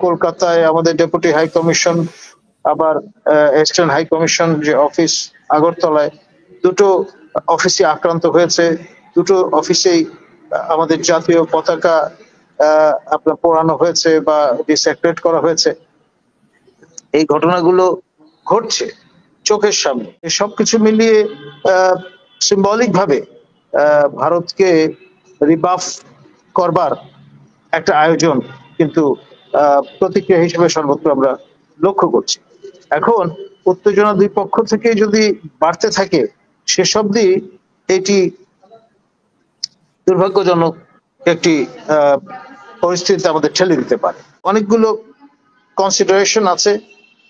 কলকাতায় আমাদের deputy high commission, আবার ইস্টার্ন হাই কমিশন যে অফিস আগরতলায়, দুটো অফিসে আক্রান্ত হয়েছে। দুটো অফিসেই আমাদের জাতীয় পতাকা আপনার পোড়ানো হয়েছে বা ডিসঅ্যাক্টিভেট করা হয়েছে। এই ঘটনাগুলো ঘটছে চোখের সামনে। সবকিছু মিলিয়ে সিম্বলিক ভাবে ভারতকে রিবাফ করবার একটা আয়োজন কিন্তু প্রতিক্রিয়া হিসেবে সর্বত্র আমরা লক্ষ্য করছি। এখন উত্তেজনা দুই পক্ষ থেকে যদি বাড়তে থাকে, শেষ অবধি এটি দুর্ভাগ্যজনক একটি পরিস্থিতিতে আমাদের ঠেলে দিতে পারে। অনেকগুলো কনসিডারেশন আছে।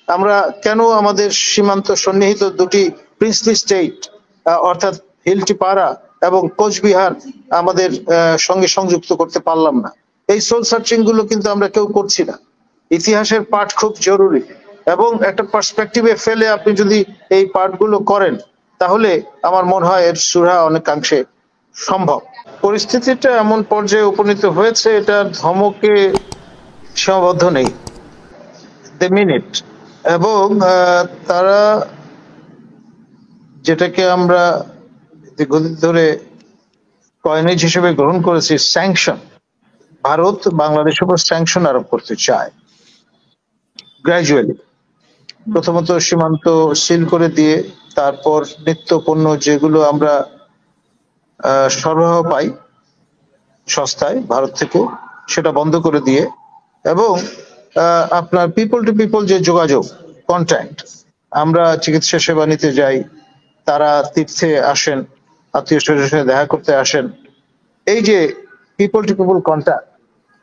আমরা কেন আমাদের সীমান্ত সন্নিহিত দুটি প্রিন্সলি স্টেট অর্থাৎ হিলটিপাড়া এবং কোচবিহার আমাদের সঙ্গে সংযুক্ত করতে পারলাম না? এই সোল সার্চিং গুলো কিন্তু আমরা কেউ করছি না। ইতিহাসের পাঠ খুব জরুরি এবং একটা পার্সপেক্টিভে ফেলে আপনি যদি এই পাঠগুলো করেন, তাহলে আমার মনে হয় এর সুরাহা অনেকাংশে সম্ভব। পরিস্থিতিটা এমন পর্যায়ে উপনীত হয়েছে, এটা ধমকে সীমাবদ্ধ নেই, দ্য মিনিট। এবং তারা যেটাকে আমরা দীর্ঘদিন ধরে কয়েনেজ হিসেবে গ্রহণ করেছি, স্যাংশন, ভারত বাংলাদেশের উপর স্যাংশন আরোপ করতে চায় গ্র্যাজুয়ালি। প্রথমত সীমান্ত সিল করে দিয়ে, তারপর নিত্য পণ্য যেগুলো আমরা সরবরাহ পাই সস্তায় ভারত থেকে, সেটা বন্ধ করে দিয়ে, এবং আপনার পিপল টু পিপল যে যোগাযোগ, কন্ট্যাক্ট, আমরা চিকিৎসা সেবা নিতে যাই, তারা তীর্থে আসেন, আত্মীয় স্বজনের সাথে দেখা করতে আসেন, এই যে পিপল টু পিপল কন্ট্যাক্ট,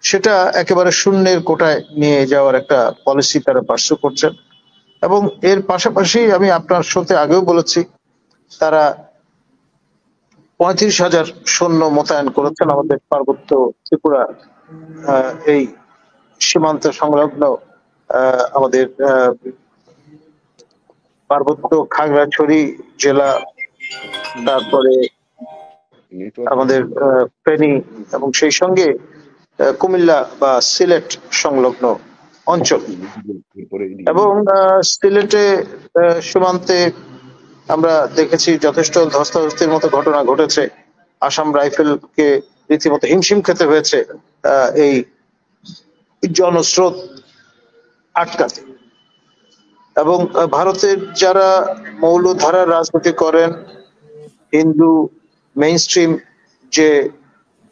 সেটা একেবারে শূন্যের কোটায় নিয়ে যাওয়ার একটা পলিসি তারা পার্সু করছেন। এবং এর পাশাপাশি আমি আপনার সাথে আগেও বলেছি, তারা 35,000 সৈন্য মোতায়েন করেছেন আমাদের পার্বত্য ত্রিপুরা এই সীমান্ত সংলগ্ন আমাদের পার্বত্য খাগড়াছড়ি জেলা, তারপরে আমাদের ফেনী এবং সেই সঙ্গে কুমিল্লা বা সিলেট সংলগ্ন অঞ্চল। এবং সিলেটে সীমান্তে আমরা দেখেছি যথেষ্ট ধস্তাধস্তির মতো ঘটনা ঘটেছে। আসাম রাইফেলকে রীতিমতো হিমশিম খেতে হয়েছে এই জনস্রোত আটকাতে। এবং ভারতের যারা মৌলধারার রাজনীতি করেন, হিন্দু মেইন স্ট্রিম যে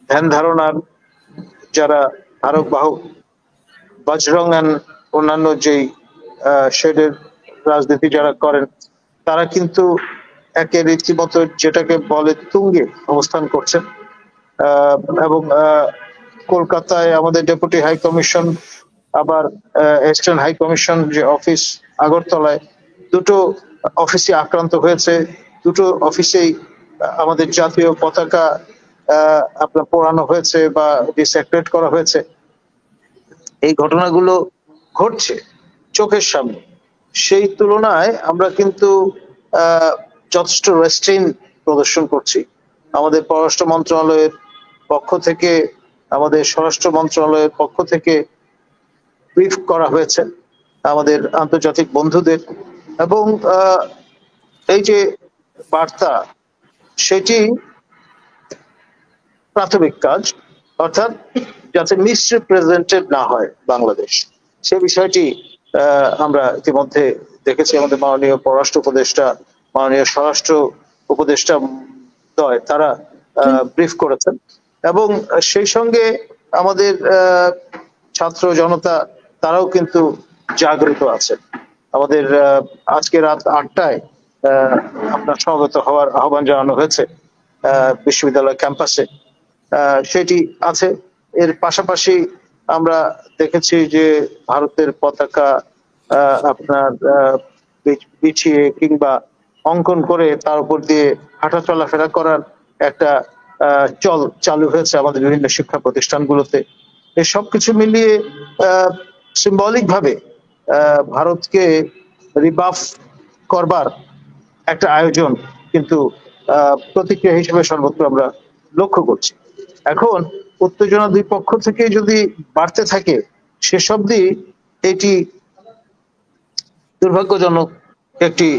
ধ্যান ধারণার যারা আরব বাহক, বজরং এন্ড অন্যান্য যেই শেডের রাজনীতি যারা করেন, তারা কিন্তু একে রীতিমতো যেটাকে বলে তুঙ্গে অবস্থান করছেন। এবং কলকাতায় আমাদের ডেপুটি হাই কমিশন, আবার ইস্টার্ন হাই কমিশন যে অফিস আগরতলায়, দুটো অফিসে আক্রান্ত হয়েছে। দুটো অফিসেই আমাদের জাতীয় পতাকা আপনার পোড়ানো হয়েছে বা ডিসঅ্যাক্টিভেট করা হয়েছে। এই ঘটনাগুলো ঘটছে চোখের সামনে। সেই তুলনায় আমরা কিন্তু যথেষ্ট রেস্ট্রেইন প্রদর্শন করছি। আমাদের পররাষ্ট্র মন্ত্রণালয়ের পক্ষ থেকে, আমাদের স্বরাষ্ট্র মন্ত্রণালয়ের পক্ষ থেকে ব্রিফ করা হয়েছে আমাদের আন্তর্জাতিক বন্ধুদের। এবং এই যে বার্তা, সেটি প্রাথমিক কাজ, অর্থাৎ যাতে মিসরিপ্রেজেন্টেড না হয় বাংলাদেশ, সে বিষয়টি আমরা ইতিমধ্যে দেখেছি। আমাদের মাননীয় পররাষ্ট্র উপদেষ্টা, মাননীয় স্বরাষ্ট্র উপদেষ্টা দ্বয়, তারা ব্রিফ করেছেন। এবং সেই সঙ্গে আমাদের ছাত্র জনতা, তারাও কিন্তু জাগ্রত আছে। আমাদের আজকে রাত 8টায় আপনার সমবেত হওয়ার আহ্বান জানানো হয়েছে বিশ্ববিদ্যালয় ক্যাম্পাসে, সেটি আছে। এর পাশাপাশি আমরা দেখেছি যে ভারতের পতাকা আপনার বিছিয়ে কিংবা অঙ্কন করে তার উপর দিয়ে হাঁটা চলাফেরা করার একটা চল চালু হয়েছে আমাদের বিভিন্ন শিক্ষা প্রতিষ্ঠানগুলোতে। এই সবকিছু মিলিয়ে সিম্বলিক ভাবে ভারতকে রিবাফ করবার একটা আয়োজন কিন্তু প্রতিক্রিয়া হিসেবে সর্বত্র আমরা লক্ষ্য করছি। এখন উত্তেজনা দুই পক্ষ থেকে যদি বাড়তে থাকে, শেষ অবধি এটি দুর্ভাগ্যজনক একটি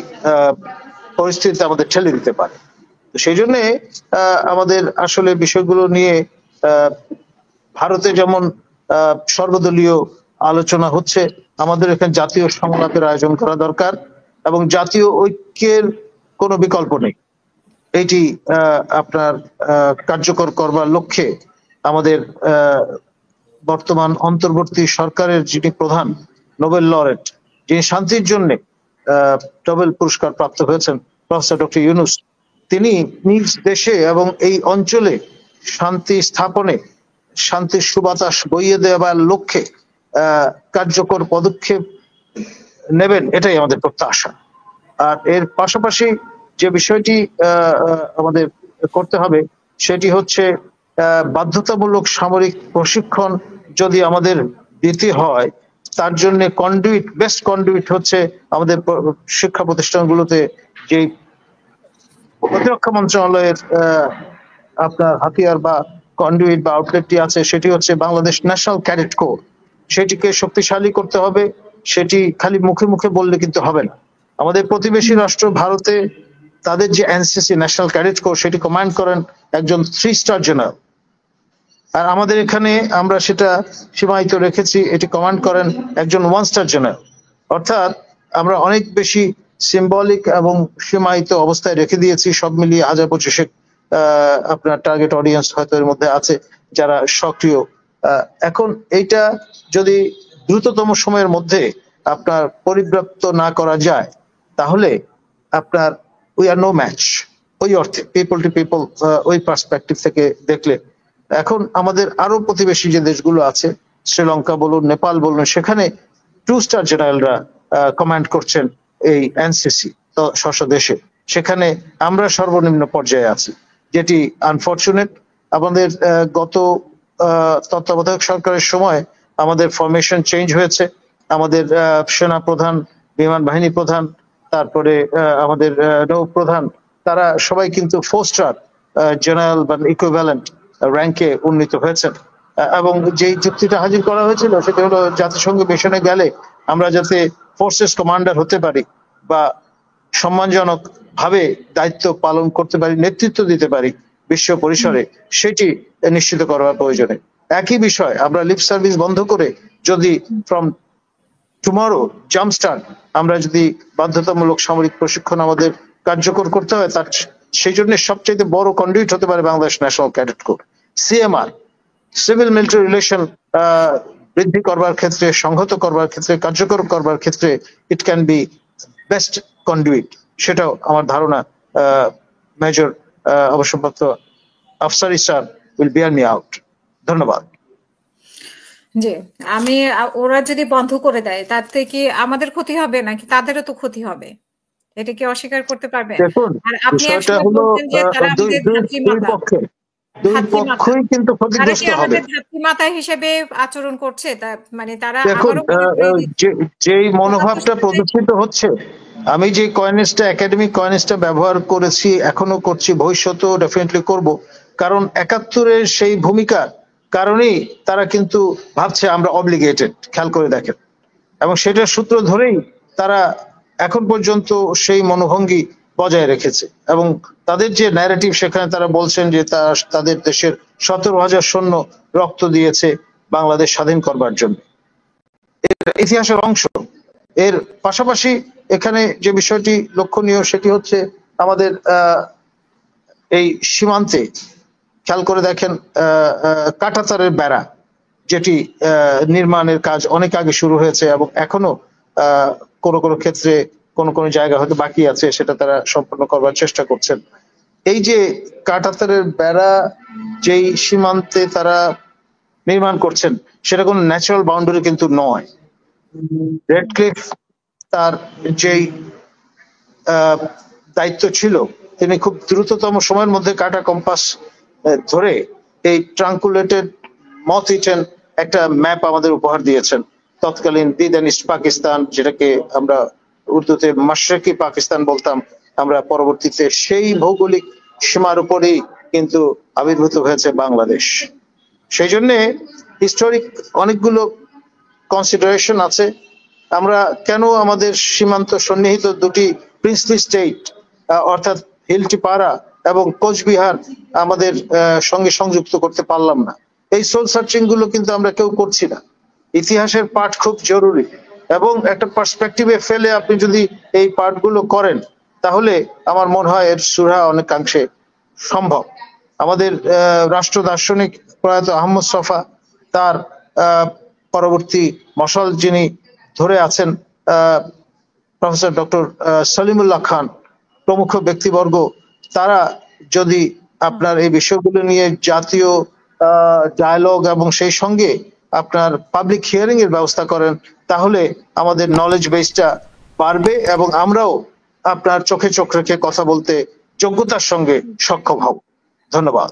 পরিস্থিতিতে আমাদের ঠেলে দিতে পারে। সেই জন্য আমাদের আসলে বিষয়গুলো নিয়ে ভারতে যেমন সর্বদলীয় আলোচনা হচ্ছে, আমাদের এখানে জাতীয় সংলাপের আয়োজন করা দরকার এবং জাতীয় ঐক্যের কোনো বিকল্প নেই। এটি আপনার কার্যকর করবার লক্ষ্যে আমাদের বর্তমান অন্তর্বর্তী সরকারের যিনি প্রধান, নোবেল লরেট, যিনি শান্তির জন্য নোবেল পুরস্কার প্রাপ্ত হয়েছেন, প্রফেসর ডক্টর ইউনূস, তিনি নিজ দেশে এবং এই অঞ্চলে শান্তি স্থাপনে, শান্তির সুবাতাস বইয়ে দেওয়ার লক্ষ্যে কার্যকর পদক্ষেপ নেবেন, এটাই আমাদের প্রত্যাশা। আর এর পাশাপাশি যে বিষয়টি আমাদের করতে হবে সেটি হচ্ছে বাধ্যতামূলক সামরিক প্রশিক্ষণ যদি আমাদের দিতে হয়, তার জন্য কন্ডুইট, বেস্ট কন্ডুইট হচ্ছে আমাদের শিক্ষা প্রতিষ্ঠানগুলোতে যে প্রতিরক্ষা মন্ত্রণালয়ের আপনার হাতিয়ার বা কন্ডুইট বা আউটলেটটি আছে, সেটি হচ্ছে বাংলাদেশ ন্যাশনাল ক্যাডেট কোর। সেটিকে শক্তিশালী করতে হবে। সেটি খালি মুখে মুখে বললে কিন্তু হবে না। আমাদের প্রতিবেশী রাষ্ট্র ভারতে তাদের যে এনসিসি, ন্যাশনাল ক্যাডেট কোর, সেটি কমান্ড করেন একজন 3 স্টার জেনারেল। আর আমাদের এখানে আমরা সেটা সীমায়িত রেখেছি, এটি কমান্ড করেন একজন 1 স্টার জেনারেল। অর্থাৎ আমরা অনেক বেশি সিম্বলিক এবং সীমায়িত অবস্থায় রেখে দিয়েছি। সব মিলিয়ে 1025 আপনার টার্গেট অডিয়েন্স হয়তো এর মধ্যে আছে যারা সক্রিয়। এখন এইটা যদি দ্রুততম সময়ের মধ্যে আপনার পরিব্যাপ্ত না করা যায়, তাহলে আপনার উই আর নো ম্যাচ ওই অর্থে, পিপল টু পিপল ওই পার্সপেক্টিভ থেকে দেখলে। এখন আমাদের আরো প্রতিবেশী যে দেশগুলো আছে, শ্রীলঙ্কা বলুন, নেপাল বলুন, সেখানে 2 স্টার জেনারেলরা কমান্ড করছেন এই এনসিসি স্ব দেশে। সেখানে আমরা সর্বনিম্ন পর্যায়ে আছি, যেটি আনফরচুনেট। আমাদের গত তত্ত্বাবধায়ক সরকারের সময় আমাদের ফরমেশন চেঞ্জ হয়েছে। আমাদের সেনা প্রধান, বিমান বাহিনী প্রধান, তারপরে আমাদের নৌ প্রধান, তারা সবাই কিন্তু 4 স্টার জেনারেল বা ইকুইভ্যালেন্ট র্যাঙ্কে উন্নীত হয়েছেন। এবং যেই চুক্তিটা হাজির করা হয়েছিল সেটা হলো জাতিসংঘ মিশনে গেলে আমরা যাতে ফোর্সেস কমান্ডার হতে পারি বা সম্মানজনক ভাবে দায়িত্ব পালন করতে পারি, নেতৃত্ব দিতে পারি বিশ্ব পরিসরে, সেটি নিশ্চিত করার প্রয়োজনে। একই বিষয় আমরা লিপ সার্ভিস বন্ধ করে যদি ফ্রম টুমরো জাম্প স্টার্ট আমরা যদি বাধ্যতামূলক সামরিক প্রশিক্ষণ আমাদের কার্যকর করতে হয়, তার সেই জন্য সবচেয়ে বড় কন্ডুইট হতে পারে Bangladesh national cadet corps. CMR, civil military relation বৃদ্ধি করবার ক্ষেত্রে, সংহত করবার ক্ষেত্রে, কার্যকর করবার ক্ষেত্রে it can be best conduit. সেটাও আমার ধারণা মেজর অবসরপ্রাপ্ত Afsari sir will bear me out. ধন্যবাদ। জি, ওরা যদি বন্ধ করে দেয় তাতে কি আমাদের ক্ষতি হবে নাকি তাদেরও তো ক্ষতি হবে? এটা কি অস্বীকার করতে পারবেন? দেখুন, আর আপনি বিষয়টা হলো দুই পক্ষই কিন্তু ক্ষতিগ্রস্ত হবে। ধাত্রীমাতা হিসেবে আচরণ করছে, মানে তারা দেখুন, যেই মনোভাবটা প্রদর্শিত হচ্ছে, আমি যে কয়েনেজটা, একাডেমিক কয়েনেজটা ব্যবহার করেছি, এখনো করছি, ভবিষ্যতেও ডেফিনেটলি করব। কারণ 71-এর সেই ভূমিকা কারণেই তারা কিন্তু ভাবছে আমরা অব্লিগেটেড, খেয়াল করে দেখেন। এবং সেটার সূত্র ধরেই তারা এখন পর্যন্ত সেই মনোভঙ্গি বজায় রেখেছে। এবং তাদের যে ন্যারেটিভ, সেখানে তারা বলছেন যে তাদের দেশের 17,000 সৈন্য রক্ত দিয়েছে বাংলাদেশ স্বাধীন করবার জন্য। ইতিহাসের অংশ। এর পাশাপাশি এখানে যে বিষয়টি লক্ষণীয় সেটি হচ্ছে আমাদের এই সীমান্তে খেয়াল করে দেখেন কাঁটাতারের বেড়া, যেটি নির্মাণের কাজ অনেক আগে শুরু হয়েছে এবং এখনো কোনো কোনো ক্ষেত্রে কোনো কোনো জায়গা হয়তো বাকি আছে, সেটা তারা সম্পন্ন করবার চেষ্টা করছেন। এই যে কাঁটাতারের বেড়া যেই সীমান্তে তারা নির্মাণ করছেন, সেটা কোনো ন্যাচারাল বাউন্ডারি কিন্তু নয়। রেডক্লিফ তার যেই দায়িত্ব ছিল, তিনি খুব দ্রুততম সময়ের মধ্যে কাটা কম্পাস ধরে এই ট্রাঙ্কুলেটেড মথ ইটেন একটা ম্যাপ আমাদের উপহার দিয়েছেন। তৎকালীন দিদেন ইস্ট পাকিস্তান, যেটাকে আমরা উর্দুতে মাশরিকি পাকিস্তান বলতাম, আমরা পরবর্তীতে সেই ভৌগোলিক সীমার উপরেই কিন্তু আবির্ভূত হয়েছে বাংলাদেশ। সেই জন্যে হিস্টোরিক অনেকগুলো কনসিডারেশন আছে। আমরা কেন আমাদের সীমান্ত সন্নিহিত দুটি প্রিন্সলি স্টেট অর্থাৎ হিলটিপাড়া এবং কোচবিহার আমাদের সঙ্গে সংযুক্ত করতে পারলাম না? এই সোল সার্চিং গুলো কিন্তু আমরা কেউ করছি না। ইতিহাসের পাঠ খুব জরুরি এবং একটা পার্সপেক্টিভে ফেলে আপনি যদি এই পাঠগুলো করেন তাহলে আমার মনে হয় এর সুরাহা অনেকাংশে সম্ভব। আমাদের রাষ্ট্র দার্শনিক প্রয়াত আহমদ ছফা, তার পরবর্তী মশাল যিনি ধরে আছেন প্রফেসর ডক্টর সলিমুল্লাহ খান প্রমুখ ব্যক্তিবর্গ, তারা যদি আপনার এই বিষয়গুলো নিয়ে জাতীয় ডায়ালগ এবং সেই সঙ্গে আপনার পাবলিক হিয়ারিং এর ব্যবস্থা করেন তাহলে আমাদের নলেজ বেসটা বাড়বে এবং আমরাও আপনার চোখে চোখ রেখে কথা বলতে যোগ্যতার সঙ্গে সক্ষম হব। ধন্যবাদ।